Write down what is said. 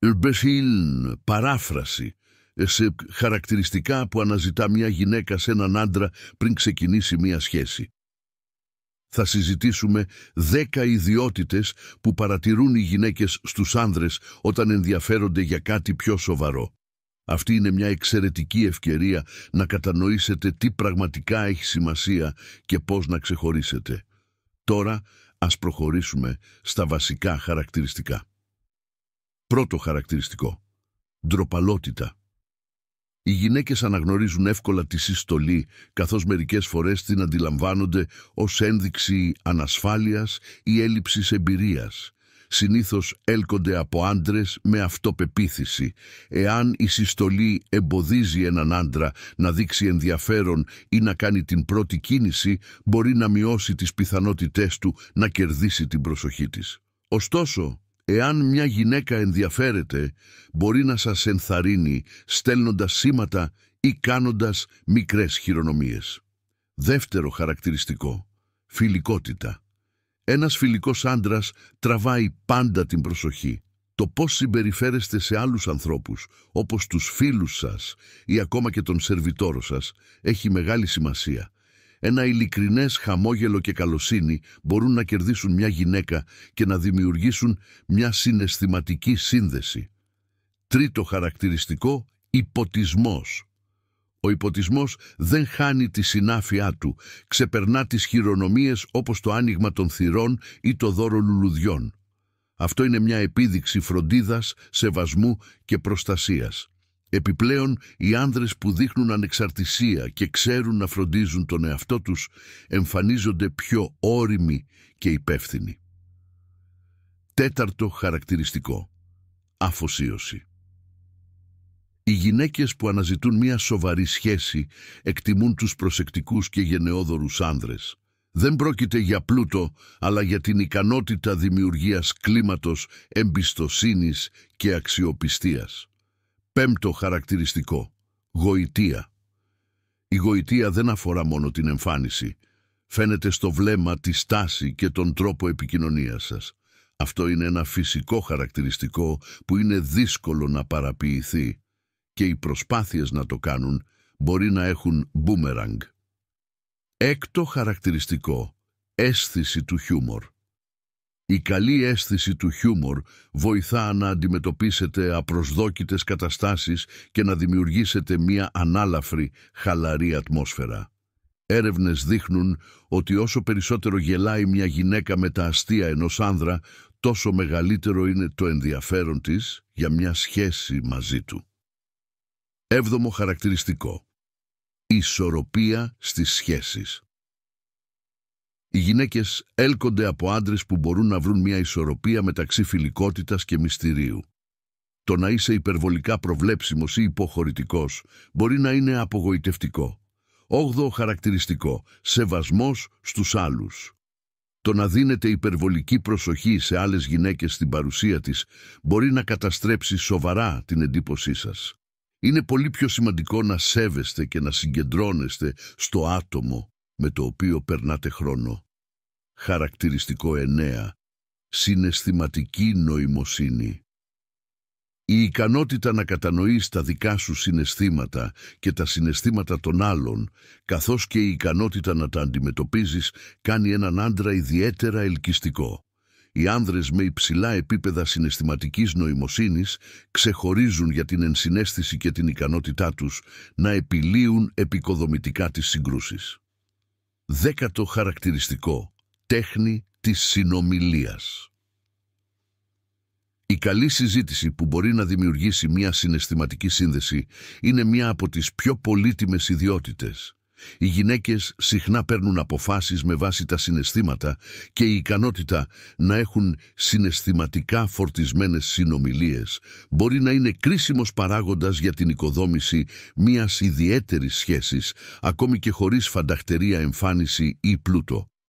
Imbecile, παράφραση, σε χαρακτηριστικά που αναζητά μια γυναίκα σε έναν άντρα πριν ξεκινήσει μια σχέση. Θα συζητήσουμε 10 ιδιότητες που παρατηρούν οι γυναίκες στους άνδρες όταν ενδιαφέρονται για κάτι πιο σοβαρό. Αυτή είναι μια εξαιρετική ευκαιρία να κατανοήσετε τι πραγματικά έχει σημασία και πώς να ξεχωρίσετε. Τώρα ας προχωρήσουμε στα βασικά χαρακτηριστικά. Πρώτο χαρακτηριστικό. Ντροπαλότητα. Οι γυναίκες αναγνωρίζουν εύκολα τη συστολή, καθώς μερικές φορές την αντιλαμβάνονται ως ένδειξη ανασφάλειας ή έλλειψης εμπειρίας. Συνήθως έλκονται από άντρες με αυτοπεποίθηση. Εάν η συστολή εμποδίζει έναν άντρα να δείξει ενδιαφέρον ή να κάνει την πρώτη κίνηση, μπορεί να μειώσει τις πιθανότητές του να κερδίσει την προσοχή της. Ωστόσο, εάν μια γυναίκα ενδιαφέρεται, μπορεί να σας ενθαρρύνει στέλνοντας σήματα ή κάνοντας μικρές χειρονομίες. Δεύτερο χαρακτηριστικό. Φιλικότητα. Ένας φιλικός άντρας τραβάει πάντα την προσοχή. Το πώς συμπεριφέρεστε σε άλλους ανθρώπους, όπως τους φίλους σας ή ακόμα και τον σερβιτόρο σας, έχει μεγάλη σημασία. Ένα ειλικρινές χαμόγελο και καλοσύνη μπορούν να κερδίσουν μια γυναίκα και να δημιουργήσουν μια συναισθηματική σύνδεση. Τρίτο χαρακτηριστικό, υποτισμός. Ο υποτισμός δεν χάνει τη συνάφειά του, ξεπερνά τις χειρονομίες όπως το άνοιγμα των θυρών ή το δώρο λουλουδιών. Αυτό είναι μια επίδειξη φροντίδας, σεβασμού και προστασίας. Επιπλέον, οι άνδρες που δείχνουν ανεξαρτησία και ξέρουν να φροντίζουν τον εαυτό τους εμφανίζονται πιο όριμοι και υπεύθυνοι. Τέταρτο χαρακτηριστικό. Αφοσίωση. Οι γυναίκες που αναζητούν μια σοβαρή σχέση εκτιμούν τους προσεκτικούς και γενναιόδωρους άνδρες. Δεν πρόκειται για πλούτο, αλλά για την ικανότητα δημιουργίας κλίματος εμπιστοσύνης και αξιοπιστίας. Πέμπτο χαρακτηριστικό. Γοητεία. Η γοητεία δεν αφορά μόνο την εμφάνιση. Φαίνεται στο βλέμμα, τη στάση και τον τρόπο επικοινωνίας σας. Αυτό είναι ένα φυσικό χαρακτηριστικό που είναι δύσκολο να παραποιηθεί και οι προσπάθειες να το κάνουν μπορεί να έχουν μπούμεραγκ. Έκτο χαρακτηριστικό. Αίσθηση του χιούμορ. Η καλή αίσθηση του χιούμορ βοηθά να αντιμετωπίσετε απροσδόκητες καταστάσεις και να δημιουργήσετε μια ανάλαφρη, χαλαρή ατμόσφαιρα. Έρευνες δείχνουν ότι όσο περισσότερο γελάει μια γυναίκα με τα αστεία ενός άνδρα, τόσο μεγαλύτερο είναι το ενδιαφέρον της για μια σχέση μαζί του. Έβδομο χαρακτηριστικό. Ισορροπία στις σχέσεις. Οι γυναίκες έλκονται από άντρες που μπορούν να βρουν μια ισορροπία μεταξύ φιλικότητας και μυστηρίου. Το να είσαι υπερβολικά προβλέψιμος ή υποχωρητικός μπορεί να είναι απογοητευτικό. Όγδοο χαρακτηριστικό. Σεβασμός στους άλλους. Το να δίνετε υπερβολική προσοχή σε άλλες γυναίκες στην παρουσία της μπορεί να καταστρέψει σοβαρά την εντύπωσή σας. Είναι πολύ πιο σημαντικό να σέβεστε και να συγκεντρώνεστε στο άτομο με το οποίο περνάτε χρόνο. Χαρακτηριστικό 9. Συναισθηματική νοημοσύνη. Η ικανότητα να κατανοείς τα δικά σου συναισθήματα και τα συναισθήματα των άλλων, καθώς και η ικανότητα να τα αντιμετωπίζεις, κάνει έναν άντρα ιδιαίτερα ελκυστικό. Οι άνδρες με υψηλά επίπεδα συναισθηματικής νοημοσύνης ξεχωρίζουν για την ενσυναίσθηση και την ικανότητά τους να επιλύουν επικοδομητικά τις συγκρούσεις. Δέκατο χαρακτηριστικό. Τέχνη της συνομιλίας. Η καλή συζήτηση που μπορεί να δημιουργήσει μια συναισθηματική σύνδεση είναι μια από τις πιο πολύτιμες ιδιότητες. Οι γυναίκες συχνά παίρνουν αποφάσεις με βάση τα συναισθήματα και η ικανότητα να έχουν συναισθηματικά φορτισμένες συνομιλίες μπορεί να είναι κρίσιμος παράγοντας για την οικοδόμηση μιας ιδιαίτερης σχέσης, ακόμη και χωρίς φανταχτερία εμφάνιση ή πλούτο.